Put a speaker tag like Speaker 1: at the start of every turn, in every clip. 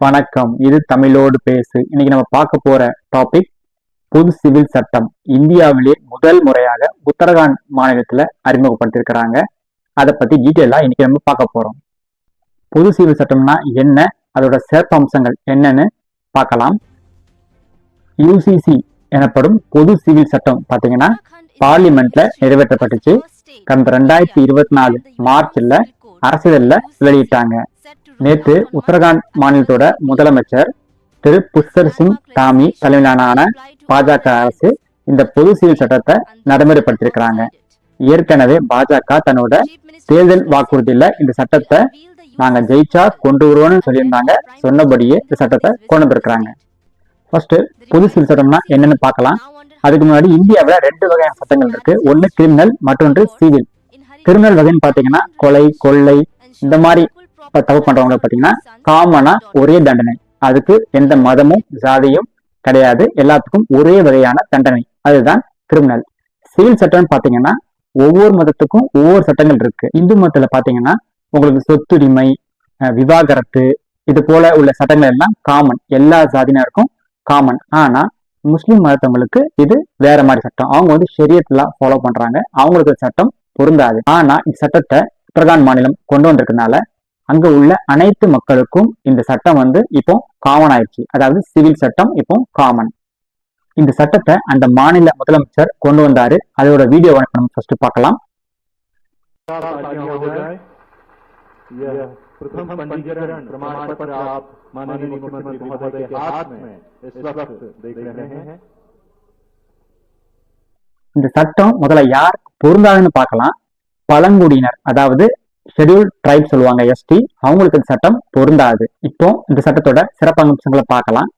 Speaker 1: வணக்கம். இது தமிழோடு பேசு. இன்னைக்கு நம்ம பார்க்க போற டாபிக் பொது சிவில் சட்டம். இந்தியாவிலே முதல் முறையாக உத்தரகாண்ட் மாநிலத்துல அறிமுகப்படுத்திருக்கிறாங்க. அதை பத்தி டீட்டெயிலா இன்னைக்கு நம்ம பார்க்க போறோம். பொது சிவில் சட்டம்னா என்ன, அதோட சிறப்பு அம்சங்கள் என்னன்னு பார்க்கலாம். யூசிசி எனப்படும் பொது சிவில் சட்டம் பாத்தீங்கன்னா பார்லிமெண்ட்ல நிறைவேற்றப்பட்டுச்சு. கடந்த 2024 மார்ச்ல அரசியல்ல வெளியிட்டாங்க. நேற்று உத்தரகாண்ட் மாநிலத்தோட முதலமைச்சர் திரு புஷ்கர் சிங் தாமி தலைமையிலான பாஜக அரசு இந்த பொது சிவில் சட்டத்தை நடைமுறைப்படுத்திருக்கிறாங்க. ஏற்கனவே பாஜக தன்னோட தேர்தல் வாக்குறுதியில இந்த சட்டத்தை நாங்க ஜெயிச்சா கொண்டு வருவோம்னு சொல்லியிருந்தாங்க. சொன்னபடியே இந்த சட்டத்தை கொண்டு வந்திருக்கிறாங்க. ஃபர்ஸ்ட் பொது சிவில் சட்டம்னா என்னன்னு பார்க்கலாம். அதுக்கு முன்னாடி இந்தியாவில 2 வகையான சட்டங்கள் இருக்கு. ஒன்னு கிரிமினல், மற்றொன்று சிவில். கிரிமினல் வகைன்னு பாத்தீங்கன்னா கொலை, கொள்ளை இந்த மாதிரி தப்பு பண்றவங்க பாத்தீங்கன்னா காமனா ஒரே தண்டனை. அதுக்கு எந்த மதமும் ஜாதியும் கிடையாது. எல்லாத்துக்கும் ஒரே வகையான தண்டனை. அதுதான் கிரிமினல். சிவில் சட்டம் பாத்தீங்கன்னா ஒவ்வொரு மதத்துக்கும் ஒவ்வொரு சட்டங்கள் இருக்கு. இந்து மதத்துல பாத்தீங்கன்னா உங்களுக்கு சொத்துரிமை, விவாகரத்து இது போல உள்ள சட்டங்கள் எல்லாம் காமன், எல்லா ஜாதியினருக்கும் காமன். ஆனா முஸ்லிம் மதத்தவங்களுக்கு இது வேற மாதிரி சட்டம். அவங்க வந்து ஷரியத்ல ஃபாலோ பண்றாங்க. அவங்களுக்கு சட்டம் பொருந்தாது. ஆனா இந்த சட்டத்தை உத்தரகாண்ட் மாநிலம் கொண்டு வந்திருக்கனால அங்க உள்ள அனைத்து மக்களுக்கும் இந்த சட்டம் வந்து இப்போ காமன் ஆயிடுச்சு. அதாவது சிவில் சட்டம் இப்போ காமன். இந்த சட்டத்தை அந்த மாநில முதலமைச்சர் கொண்டு வந்தாரு. அதோட வீடியோ நம்ம ஃபர்ஸ்ட் பார்க்கலாம். இந்த சட்டம் முதல்ல யார் பொருந்தாதுன்னு பார்க்கலாம். பழங்குடியினர், அதாவது ஷெட்யூல் ட்ரைப் சொல்லுவாங்க, எஸ்டி, அவங்களுக்கு இந்த சட்டம் பொருந்தாது. இப்போ இந்த சட்டத்தோட சிறப்பம்சங்களை பார்க்கலாம்.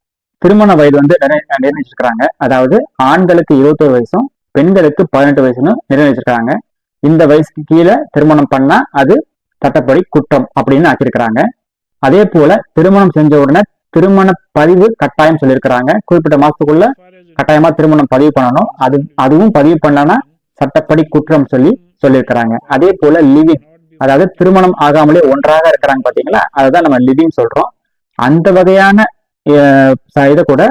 Speaker 1: திருமண வயது வந்து நிர்ணயிச்சிருக்கிறாங்க. அதாவது ஆண்களுக்கு 21 வயசும் பெண்களுக்கு 18 வயசுன்னு நிர்ணயிச்சிருக்காங்க. இந்த வயசுக்கு கீழே திருமணம் பண்ணா அது சட்டப்படி குற்றம் அப்படின்னு ஆக்கியிருக்கிறாங்க. அதே போல திருமணம் செஞ்ச உடனே திருமண பதிவு கட்டாயம் சொல்லியிருக்கிறாங்க. குறிப்பிட்ட மாசத்துக்குள்ள கட்டாயமா திருமணம் பதிவு பண்ணணும். அதுவும் பதிவு பண்ணனா சட்டப்படி குற்றம் சொல்லியிருக்கிறாங்க. அதே போல லிவிங், அதாவது திருமணம் ஆகாமலே ஒன்றாக இருக்கிறாங்க பாத்தீங்களா, அதுதான் நம்ம லிவிங் சொல்றோம். அந்த வகையான இதை கூட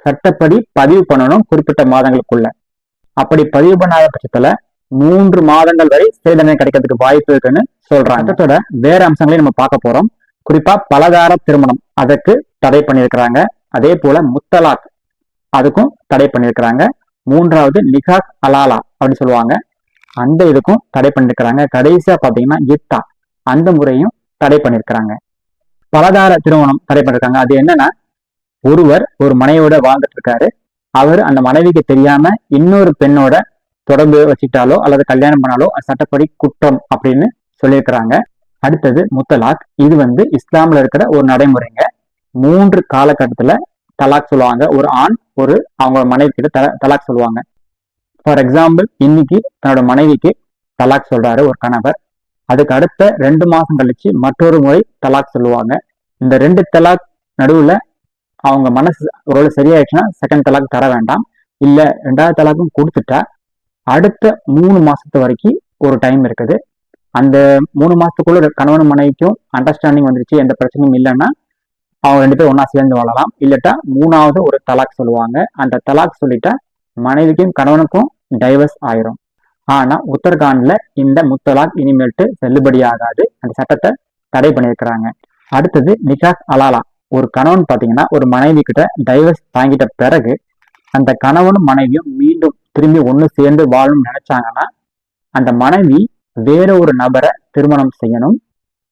Speaker 1: சட்டப்படி பதிவு பண்ணணும் குறிப்பிட்ட மாதங்களுக்குள்ள. அப்படி பதிவு பண்ணாத பட்சத்துல 3 மாதங்கள் வரை சிறை தண்டனை கிடைக்கிறதுக்கு வாய்ப்பு இருக்குன்னு சொல்றாங்க. சட்டத்தோட வேற அம்சங்களையும் நம்ம பார்க்க போறோம். குறிப்பா பலதார திருமணம் அதற்கு தடை பண்ணியிருக்கிறாங்க. அதே போல முத்தலாக் அதுக்கும் தடை பண்ணியிருக்கிறாங்க. 3வது நிகாஹ் ஹலாலா அப்படின்னு சொல்லுவாங்க, அந்த இதுக்கும் தடை பண்ணிருக்கிறாங்க. கடைசியா பாத்தீங்கன்னா இத்தா, அந்த முறையும் தடை பண்ணிருக்கிறாங்க. பலதார திருமணம் தடை பண்ணிருக்காங்க. அது என்னன்னா, ஒருவர் ஒரு மனைவியோட வாழ்ந்துட்டு இருக்காரு. அவர் அந்த மனைவிக்கு தெரியாம இன்னொரு பெண்ணோட தொடர்பு வச்சுட்டாலோ அல்லது கல்யாணம் பண்ணாலோ அது சட்டப்படி குற்றம் அப்படின்னு சொல்லியிருக்கிறாங்க. அடுத்தது முத்தலாக். இது வந்து இஸ்லாம்ல இருக்கிற ஒரு நடைமுறைங்க. 3 காலகட்டத்துல தலாக் சொல்லுவாங்க. ஒரு ஆண் அவங்க மனைவி கிட்ட தலாக் சொல்லுவாங்க. ஃபார் எக்ஸாம்பிள், இன்னைக்கு தன்னோட மனைவிக்கு தலாக் சொல்றாரு ஒரு கணவர். அதுக்கு அடுத்த 2 மாசம் கழிச்சு மற்றொரு முறை தலாக் சொல்லுவாங்க. இந்த 2 தலாக் நடுவுல அவங்க மனசு ஒரு சரியாயிடுச்சுன்னா செகண்ட் தலாக் தர வேண்டாம். இல்ல 2வது தலாக்கும் கொடுத்துட்டா அடுத்த 3 மாசத்து வரைக்கும் ஒரு டைம் இருக்குது. அந்த 3 மாசத்துக்குள்ள கணவன் மனைவிக்கும் அண்டர்ஸ்டாண்டிங் வந்துருச்சு, எந்த பிரச்சனையும் இல்லைன்னா அவங்க 2 பேரும் ஒன்னா சேர்ந்து வாழலாம். இல்லட்டா 3வது ஒரு தலாக் சொல்லுவாங்க. அந்த தலாக் சொல்லிட்டா மனைவிக்கும் கணவனுக்கும் டைவர்ஸ் ஆயிரும். ஆனா உத்தரகாண்ட்ல இந்த முத்தலாக் இனிமேல்ட்டு செல்லுபடி ஆகாது. அந்த சட்டத்தை தடை பண்ணியிருக்கிறாங்க. அடுத்தது நிகாஹ் ஹலாலா. ஒரு கணவன் பாத்தீங்கன்னா ஒரு மனைவி கிட்ட டைவர்ஸ் வாங்கிட்ட பிறகு அந்த கணவனும் மனைவியும் மீண்டும் திரும்பி ஒண்ணு சேர்ந்து வாழணும்னு நினைச்சாங்கன்னா அந்த மனைவி வேற ஒரு நபரை திருமணம் செய்யணும்.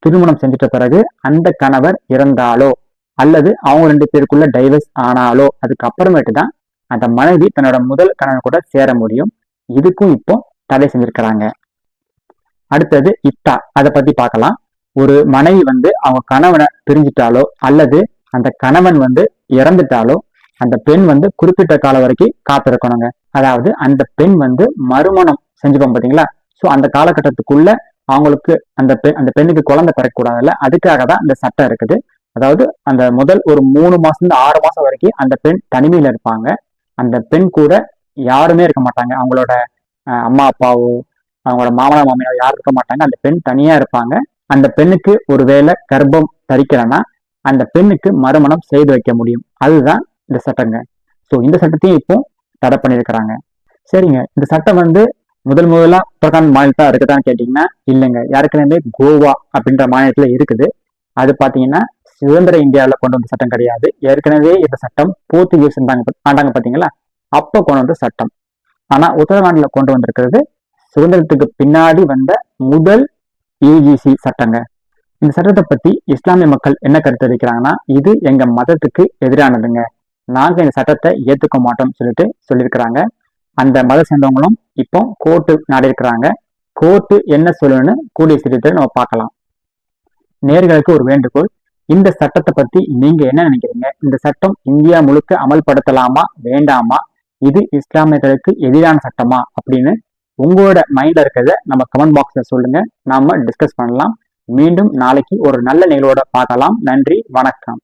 Speaker 1: திருமணம் செஞ்சிட்ட பிறகு அந்த கணவர் இறந்தாலோ அல்லது அவங்க 2 பேருக்குள்ள டைவர்ஸ் ஆனாலோ அதுக்கப்புறமேட்டு தான் அந்த மனைவி தன்னோட முதல் கணவன் கூட சேர முடியும். இதுக்கும் இப்போ தடை செஞ்சிருக்கிறாங்க. அடுத்தது இத்தா, அதை பத்தி பார்க்கலாம். ஒரு மனைவி வந்து அவங்க கணவனை பிரிஞ்சிட்டாலோ அல்லது அந்த கணவன் வந்து இறந்துட்டாலோ அந்த பெண் வந்து குறிப்பிட்ட காலம் வரைக்கும் காத்திருக்கணுங்க. அதாவது அந்த பெண் வந்து மறுமணம் செஞ்சுப்போம் பாத்தீங்களா. ஸோ அந்த காலகட்டத்துக்குள்ள அவங்களுக்கு அந்த பெண்ணுக்கு குழந்தை பிறக்கக்கூடாதுல்ல, அதுக்காக தான் இந்த சட்டம் இருக்குது. அதாவது அந்த முதல் ஒரு 3 மாசம் 6 மாசம் வரைக்கும் அந்த பெண் தனிமையில இருப்பாங்க. அந்த பெண் கூட யாருமே இருக்க மாட்டாங்க. அவங்களோட அம்மா அப்பாவோ அவங்களோட மாமனார் மாமியாரோ யாரும் இருக்க மாட்டாங்க. அந்த பெண் தனியா இருப்பாங்க. அந்த பெண்ணுக்கு ஒருவேளை கர்ப்பம் தரிக்கலைன்னா அந்த பெண்ணுக்கு மறுமணம் செய்து வைக்க முடியும். அதுதான் இந்த சட்டங்க. ஸோ இந்த சட்டத்தையும் இப்போ தடை பண்ணியிருக்கிறாங்க. சரிங்க, இந்த சட்டம் முதலா உத்தரகாண்ட் மாநிலத்தா இருக்குதான்னு கேட்டீங்கன்னா இல்லைங்க. ஏற்கனவே கோவா அப்படின்ற மாநிலத்துல இருக்குது. அது பாத்தீங்கன்னா சுதந்திர இந்தியாவில் கொண்டு வந்த சட்டம் கிடையாது. ஏற்கனவே இந்த சட்டம் போர்த்துகீஸ் ஆண்டாங்க பாத்தீங்களா, அப்ப கொண்டு வந்த சட்டம். ஆனா உத்தரகாண்ட்ல கொண்டு வந்திருக்கிறது சுதந்திரத்துக்கு பின்னாடி வந்த முதல் யுஜிசி சட்டங்க. இந்த சட்டத்தை பத்தி இஸ்லாமிய மக்கள் என்ன கருத்து தெரிவிக்கிறாங்கன்னா, இது எங்க மதத்துக்கு எதிரானதுங்க, நாங்க இந்த சட்டத்தை ஏத்துக்க மாட்டோம்னு சொல்லியிருக்கிறாங்க. அந்த மத சேர்ந்தவங்களும் இப்போ கோர்ட்டு நாடி இருக்கிறாங்க. கோர்ட்டு என்ன சொல்லணும்னு கூடிய சீக்கிரத்தில் நம்ம பார்க்கலாம். நேர்களுக்கு ஒரு வேண்டுகோள், இந்த சட்டத்தை பத்தி நீங்க என்ன நினைக்கிறீங்க? இந்த சட்டம் இந்தியா முழுக்க அமல்படுத்தலாமா வேண்டாமா? இது இஸ்லாமியர்களுக்கு எதிரான சட்டமா அப்படின்னு உங்களோட மைண்ட்ல இருக்கிறத நம்ம கமெண்ட் பாக்ஸ்ல சொல்லுங்க. நாம டிஸ்கஸ் பண்ணலாம். மீண்டும் நாளைக்கு ஒரு நல்ல நிகழ்வோட பார்க்கலாம். நன்றி, வணக்கம்.